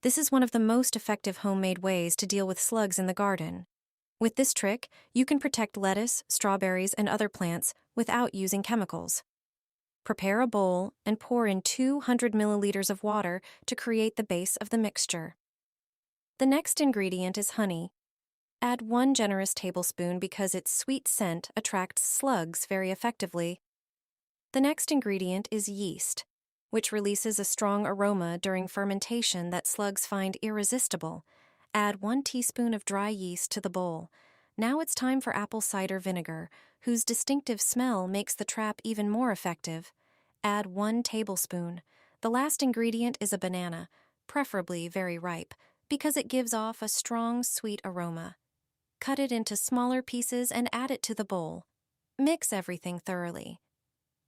This is one of the most effective homemade ways to deal with slugs in the garden. With this trick, you can protect lettuce, strawberries, and other plants without using chemicals. Prepare a bowl and pour in 200 milliliters of water to create the base of the mixture. The next ingredient is honey. Add 1 generous tablespoon because its sweet scent attracts slugs very effectively. The next ingredient is yeast, which releases a strong aroma during fermentation that slugs find irresistible. Add 1 teaspoon of dry yeast to the bowl. Now it's time for apple cider vinegar, whose distinctive smell makes the trap even more effective. Add 1 tablespoon. The last ingredient is a banana, preferably very ripe, because it gives off a strong, sweet aroma. Cut it into smaller pieces and add it to the bowl. Mix everything thoroughly.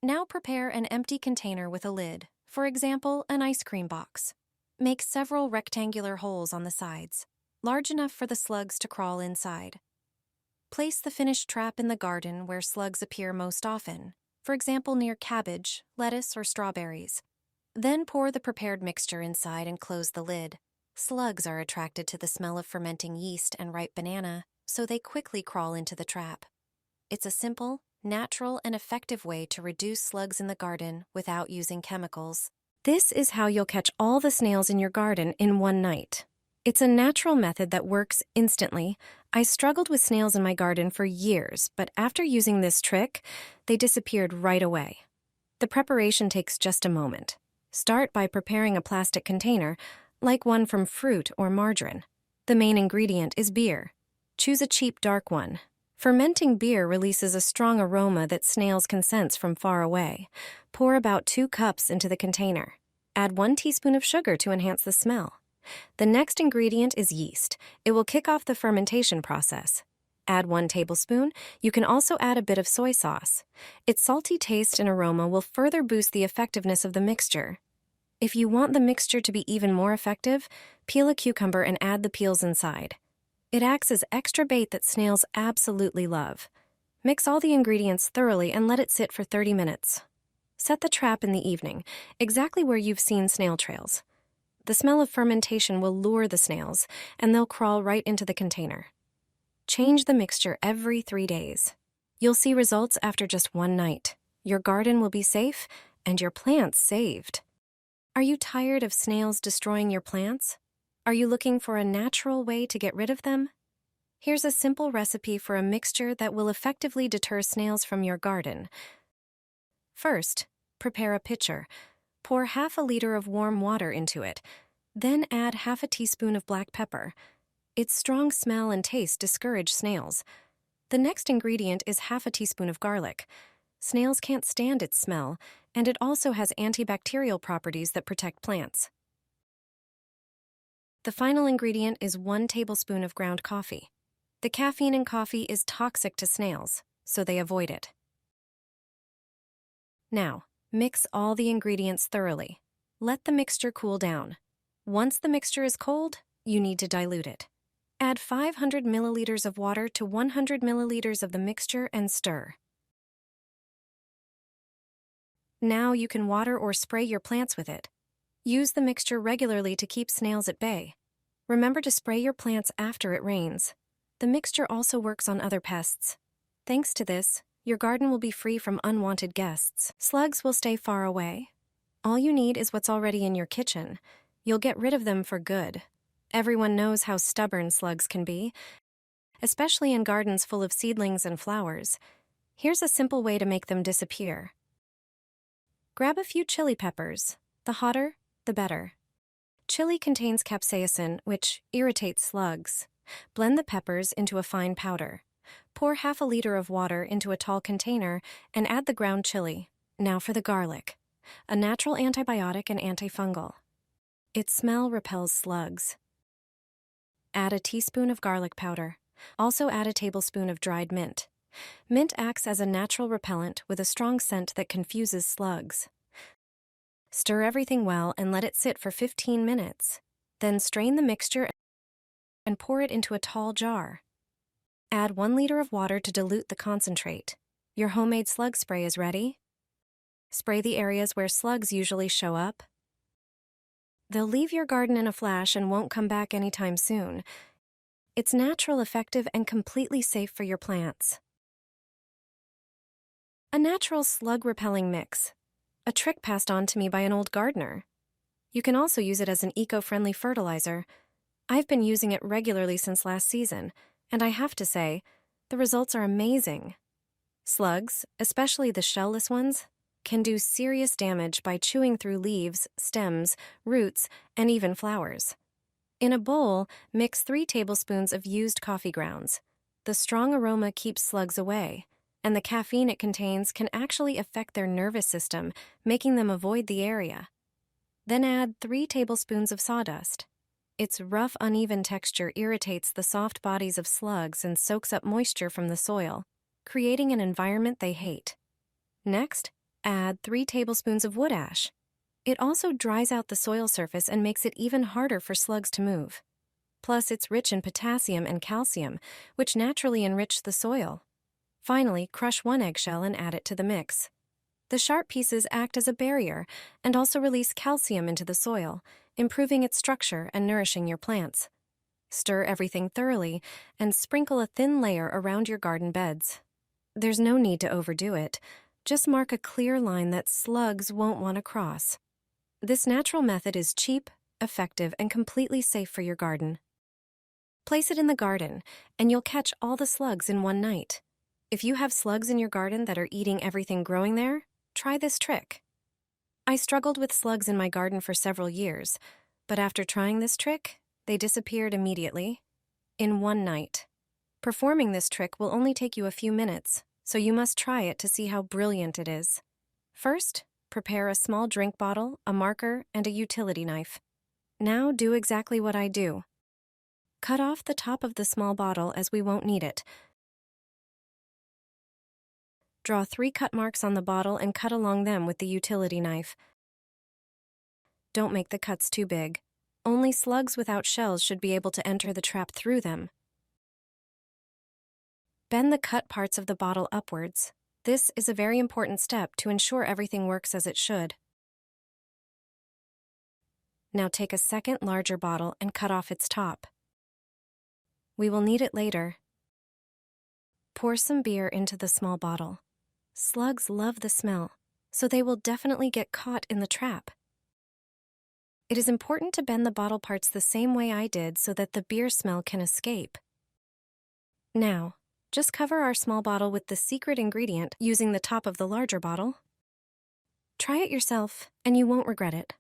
Now prepare an empty container with a lid, for example, an ice cream box. Make several rectangular holes on the sides, large enough for the slugs to crawl inside. Place the finished trap in the garden where slugs appear most often, for example near cabbage, lettuce, or strawberries. Then pour the prepared mixture inside and close the lid. Slugs are attracted to the smell of fermenting yeast and ripe banana, so they quickly crawl into the trap. It's a simple, natural, and effective way to reduce slugs in the garden without using chemicals. This is how you'll catch all the snails in your garden in one night. It's a natural method that works instantly. I struggled with snails in my garden for years, but after using this trick, they disappeared right away. The preparation takes just a moment. Start by preparing a plastic container, like one from fruit or margarine. The main ingredient is beer. Choose a cheap, dark one. Fermenting beer releases a strong aroma that snails can sense from far away. Pour about 2 cups into the container. Add 1 teaspoon of sugar to enhance the smell. The next ingredient is yeast. It will kick off the fermentation process. Add 1 tablespoon. You can also add a bit of soy sauce. Its salty taste and aroma will further boost the effectiveness of the mixture. If you want the mixture to be even more effective, peel a cucumber and add the peels inside. It acts as extra bait that snails absolutely love. Mix all the ingredients thoroughly and let it sit for 30 minutes. Set the trap in the evening, exactly where you've seen snail trails. The smell of fermentation will lure the snails, and they'll crawl right into the container. Change the mixture every 3 days. You'll see results after just 1 night. Your garden will be safe, and your plants saved. Are you tired of snails destroying your plants? Are you looking for a natural way to get rid of them? Here's a simple recipe for a mixture that will effectively deter snails from your garden. First, prepare a pitcher. Pour ½ liter of warm water into it. Then add ½ teaspoon of black pepper. Its strong smell and taste discourage snails. The next ingredient is ½ teaspoon of garlic. Snails can't stand its smell, and it also has antibacterial properties that protect plants. The final ingredient is 1 tablespoon of ground coffee. The caffeine in coffee is toxic to snails, so they avoid it. Now, mix all the ingredients thoroughly. Let the mixture cool down. Once the mixture is cold, you need to dilute it. Add 500 milliliters of water to 100 milliliters of the mixture and stir. Now you can water or spray your plants with it. Use the mixture regularly to keep snails at bay. Remember to spray your plants after it rains. The mixture also works on other pests. Thanks to this, your garden will be free from unwanted guests. Slugs will stay far away. All you need is what's already in your kitchen. You'll get rid of them for good. Everyone knows how stubborn slugs can be, especially in gardens full of seedlings and flowers. Here's a simple way to make them disappear. Grab a few chili peppers. The hotter, the better. Chili contains capsaicin, which irritates slugs. Blend the peppers into a fine powder. Pour ½ liter of water into a tall container and add the ground chili. Now for the garlic, a natural antibiotic and antifungal. Its smell repels slugs. Add a teaspoon of garlic powder. Also add a tablespoon of dried mint. Mint acts as a natural repellent with a strong scent that confuses slugs. Stir everything well and let it sit for 15 minutes. Then strain the mixture and pour it into a tall jar. Add 1 liter of water to dilute the concentrate. Your homemade slug spray is ready. Spray the areas where slugs usually show up. They'll leave your garden in a flash and won't come back anytime soon. It's natural, effective, and completely safe for your plants. A natural slug-repelling mix. A trick passed on to me by an old gardener. You can also use it as an eco-friendly fertilizer. I've been using it regularly since last season, and I have to say, the results are amazing. Slugs, especially the shellless ones, can do serious damage by chewing through leaves, stems, roots, and even flowers. In a bowl, mix 3 tablespoons of used coffee grounds. The strong aroma keeps slugs away, and the caffeine it contains can actually affect their nervous system, making them avoid the area. Then add 3 tablespoons of sawdust. Its rough, uneven texture irritates the soft bodies of slugs and soaks up moisture from the soil, creating an environment they hate. Next, add 3 tablespoons of wood ash. It also dries out the soil surface and makes it even harder for slugs to move. Plus, it's rich in potassium and calcium, which naturally enrich the soil. Finally, crush 1 eggshell and add it to the mix. The sharp pieces act as a barrier and also release calcium into the soil, improving its structure and nourishing your plants. Stir everything thoroughly and sprinkle a thin layer around your garden beds. There's no need to overdo it. Just mark a clear line that slugs won't want to cross. This natural method is cheap, effective, and completely safe for your garden. Place it in the garden, and you'll catch all the slugs in one night. If you have slugs in your garden that are eating everything growing there, try this trick. I struggled with slugs in my garden for several years, but after trying this trick, they disappeared immediately, in one night. Performing this trick will only take you a few minutes, so you must try it to see how brilliant it is. First, prepare a small drink bottle, a marker, and a utility knife. Now do exactly what I do. Cut off the top of the small bottle as we won't need it. Draw 3 cut marks on the bottle and cut along them with the utility knife. Don't make the cuts too big. Only slugs without shells should be able to enter the trap through them. Bend the cut parts of the bottle upwards. This is a very important step to ensure everything works as it should. Now take a second larger bottle and cut off its top. We will need it later. Pour some beer into the small bottle. Slugs love the smell, so they will definitely get caught in the trap. It is important to bend the bottle parts the same way I did so that the beer smell can escape. Now, just cover our small bottle with the secret ingredient using the top of the larger bottle. Try it yourself, and you won't regret it.